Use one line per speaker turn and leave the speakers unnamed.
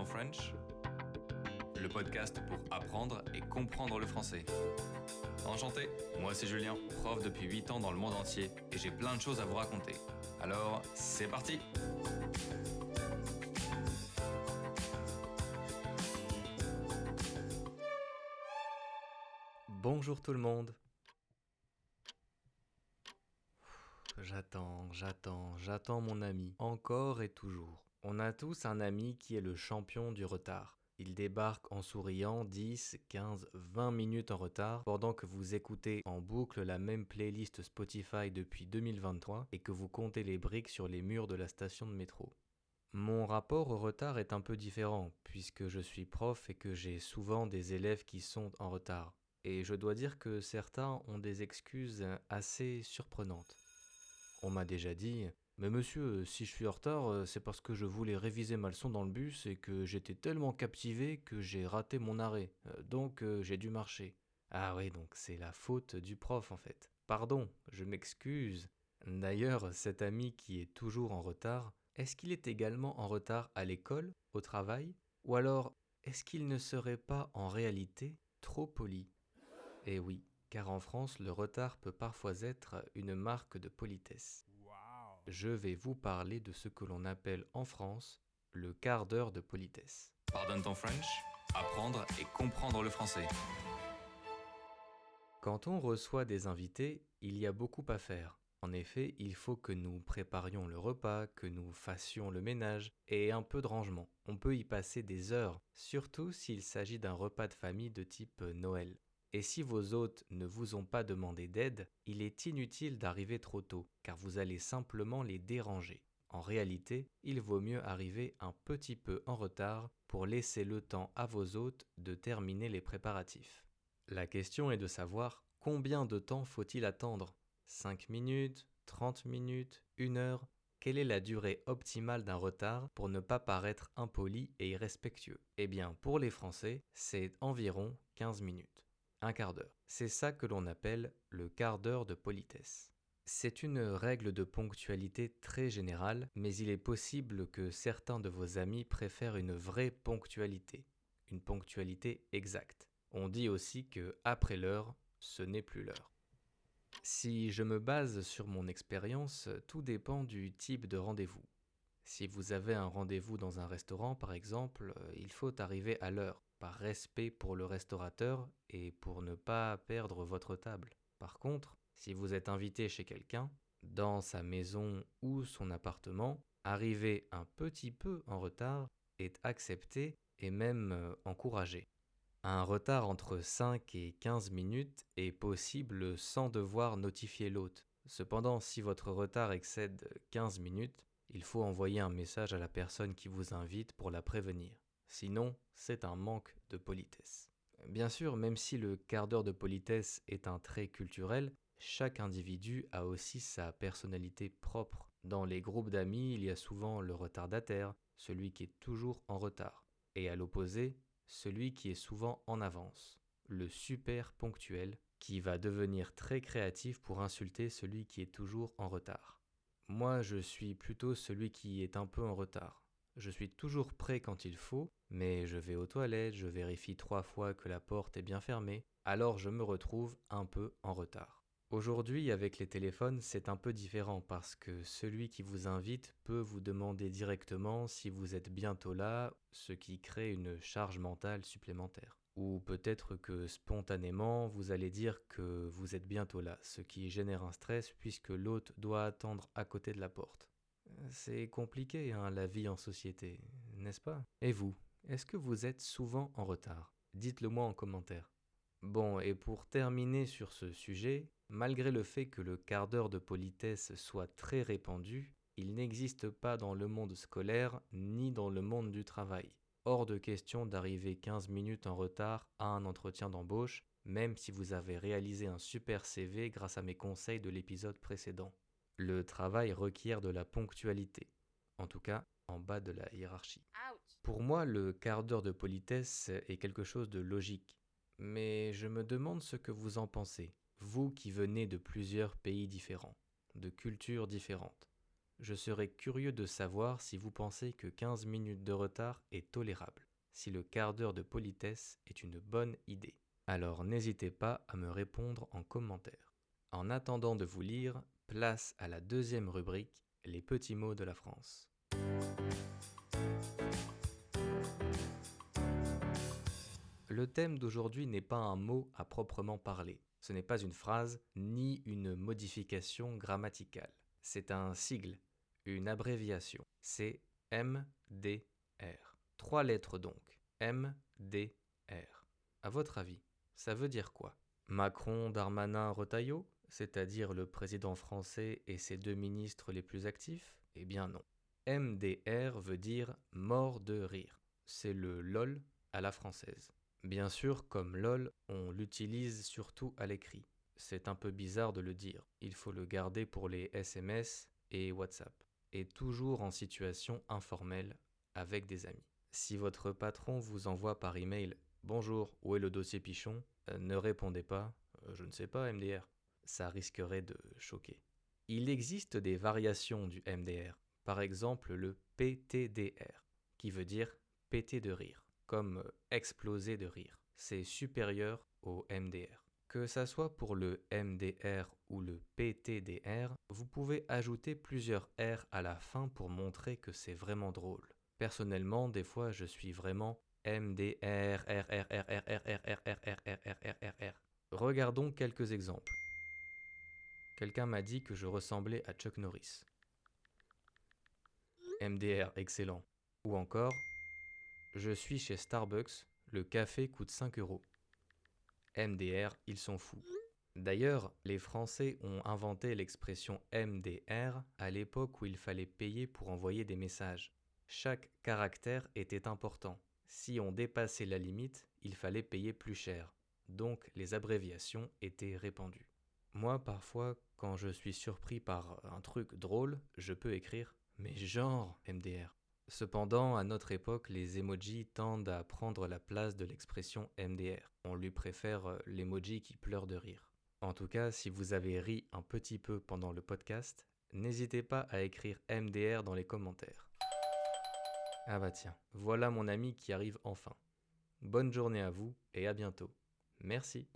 French, le podcast pour apprendre et comprendre le français. Enchanté, moi c'est Julien, prof depuis 8 ans dans le monde entier et j'ai plein de choses à vous raconter. Alors, c'est parti!
Bonjour tout le monde. J'attends mon ami, encore et toujours. On a tous un ami qui est le champion du retard. Il débarque en souriant 10, 15, 20 minutes en retard pendant que vous écoutez en boucle la même playlist Spotify depuis 2023 et que vous comptez les briques sur les murs de la station de métro. Mon rapport au retard est un peu différent puisque je suis prof et que j'ai souvent des élèves qui sont en retard. Et je dois dire que certains ont des excuses assez surprenantes. On m'a déjà dit « Mais monsieur, si je suis en retard, c'est parce que je voulais réviser ma leçon dans le bus et que j'étais tellement captivé que j'ai raté mon arrêt. Donc j'ai dû marcher. » Ah oui, donc c'est la faute du prof en fait. Pardon, je m'excuse. D'ailleurs, cet ami qui est toujours en retard, est-ce qu'il est également en retard à l'école, au travail? Ou alors, est-ce qu'il ne serait pas en réalité trop poli? Eh oui, car en France, le retard peut parfois être une marque de politesse. Je vais vous parler de ce que l'on appelle en France le quart d'heure de politesse.
Pardonne ton French, apprendre et comprendre le français.
Quand on reçoit des invités, il y a beaucoup à faire. En effet, il faut que nous préparions le repas, que nous fassions le ménage et un peu de rangement. On peut y passer des heures, surtout s'il s'agit d'un repas de famille de type Noël. Et si vos hôtes ne vous ont pas demandé d'aide, il est inutile d'arriver trop tôt, car vous allez simplement les déranger. En réalité, il vaut mieux arriver un petit peu en retard pour laisser le temps à vos hôtes de terminer les préparatifs. La question est de savoir combien de temps faut-il attendre? 5 minutes, 30 minutes, 1 heure? Quelle est la durée optimale d'un retard pour ne pas paraître impoli et irrespectueux? Eh bien, pour les Français, c'est environ 15 minutes. Un quart d'heure. C'est ça que l'on appelle le quart d'heure de politesse. C'est une règle de ponctualité très générale, mais il est possible que certains de vos amis préfèrent une vraie ponctualité, une ponctualité exacte. On dit aussi que après l'heure, ce n'est plus l'heure. Si je me base sur mon expérience, tout dépend du type de rendez-vous. Si vous avez un rendez-vous dans un restaurant, par exemple, il faut arriver à l'heure, par respect pour le restaurateur et pour ne pas perdre votre table. Par contre, si vous êtes invité chez quelqu'un, dans sa maison ou son appartement, arriver un petit peu en retard est accepté et même encouragé. Un retard entre 5 et 15 minutes est possible sans devoir notifier l'hôte. Cependant, si votre retard excède 15 minutes, il faut envoyer un message à la personne qui vous invite pour la prévenir. Sinon, c'est un manque de politesse. Bien sûr, même si le quart d'heure de politesse est un trait culturel, chaque individu a aussi sa personnalité propre. Dans les groupes d'amis, il y a souvent le retardataire, celui qui est toujours en retard. Et à l'opposé, celui qui est souvent en avance, le super ponctuel, qui va devenir très créatif pour insulter celui qui est toujours en retard. Moi, je suis plutôt celui qui est un peu en retard. Je suis toujours prêt quand il faut, mais je vais aux toilettes, je vérifie 3 fois que la porte est bien fermée, alors je me retrouve un peu en retard. Aujourd'hui, avec les téléphones, c'est un peu différent parce que celui qui vous invite peut vous demander directement si vous êtes bientôt là, ce qui crée une charge mentale supplémentaire. Ou peut-être que spontanément, vous allez dire que vous êtes bientôt là, ce qui génère un stress puisque l'hôte doit attendre à côté de la porte. C'est compliqué, la vie en société, n'est-ce pas? Et vous, est-ce que vous êtes souvent en retard? Dites-le moi en commentaire. Bon, et pour terminer sur ce sujet, malgré le fait que le quart d'heure de politesse soit très répandu, il n'existe pas dans le monde scolaire ni dans le monde du travail. Hors de question d'arriver 15 minutes en retard à un entretien d'embauche, même si vous avez réalisé un super CV grâce à mes conseils de l'épisode précédent. Le travail requiert de la ponctualité, en tout cas en bas de la hiérarchie. Pour moi, le quart d'heure de politesse est quelque chose de logique. Mais je me demande ce que vous en pensez, vous qui venez de plusieurs pays différents, de cultures différentes. Je serais curieux de savoir si vous pensez que 15 minutes de retard est tolérable, si le quart d'heure de politesse est une bonne idée. Alors n'hésitez pas à me répondre en commentaire. En attendant de vous lire, place à la deuxième rubrique, les petits mots de la France. Le thème d'aujourd'hui n'est pas un mot à proprement parler. Ce n'est pas une phrase ni une modification grammaticale. C'est un sigle, une abréviation. C'est MDR. 3 lettres donc. MDR. À votre avis, ça veut dire quoi? Macron, Darmanin, Retailleau, c'est-à-dire le président français et ses 2 ministres les plus actifs? Eh bien non. MDR veut dire mort de rire. C'est le LOL à la française. Bien sûr, comme LOL, on l'utilise surtout à l'écrit. C'est un peu bizarre de le dire. Il faut le garder pour les SMS et WhatsApp. Et toujours en situation informelle avec des amis. Si votre patron vous envoie par email « Bonjour, où est le dossier Pichon ?» ne répondez pas « Je ne sais pas, MDR ». Ça risquerait de choquer. Il existe des variations du MDR. Par exemple, le PTDR, qui veut dire péter de rire, comme exploser de rire. C'est supérieur au MDR. Que ça soit pour le MDR ou le PTDR, vous pouvez ajouter plusieurs R à la fin pour montrer que c'est vraiment drôle. Personnellement, des fois, je suis vraiment MDR, RRRRRRRRRRRRRR. Regardons quelques exemples. Quelqu'un m'a dit que je ressemblais à Chuck Norris. MDR, excellent. Ou encore, je suis chez Starbucks, le café coûte 5 €. MDR, ils sont fous. D'ailleurs, les Français ont inventé l'expression MDR à l'époque où il fallait payer pour envoyer des messages. Chaque caractère était important. Si on dépassait la limite, il fallait payer plus cher. Donc les abréviations étaient répandues. Moi, parfois, quand je suis surpris par un truc drôle, je peux écrire « mais genre MDR ». Cependant, à notre époque, les emojis tendent à prendre la place de l'expression MDR. On lui préfère l'emoji qui pleure de rire. En tout cas, si vous avez ri un petit peu pendant le podcast, n'hésitez pas à écrire MDR dans les commentaires. Ah bah tiens, voilà mon ami qui arrive enfin. Bonne journée à vous et à bientôt. Merci.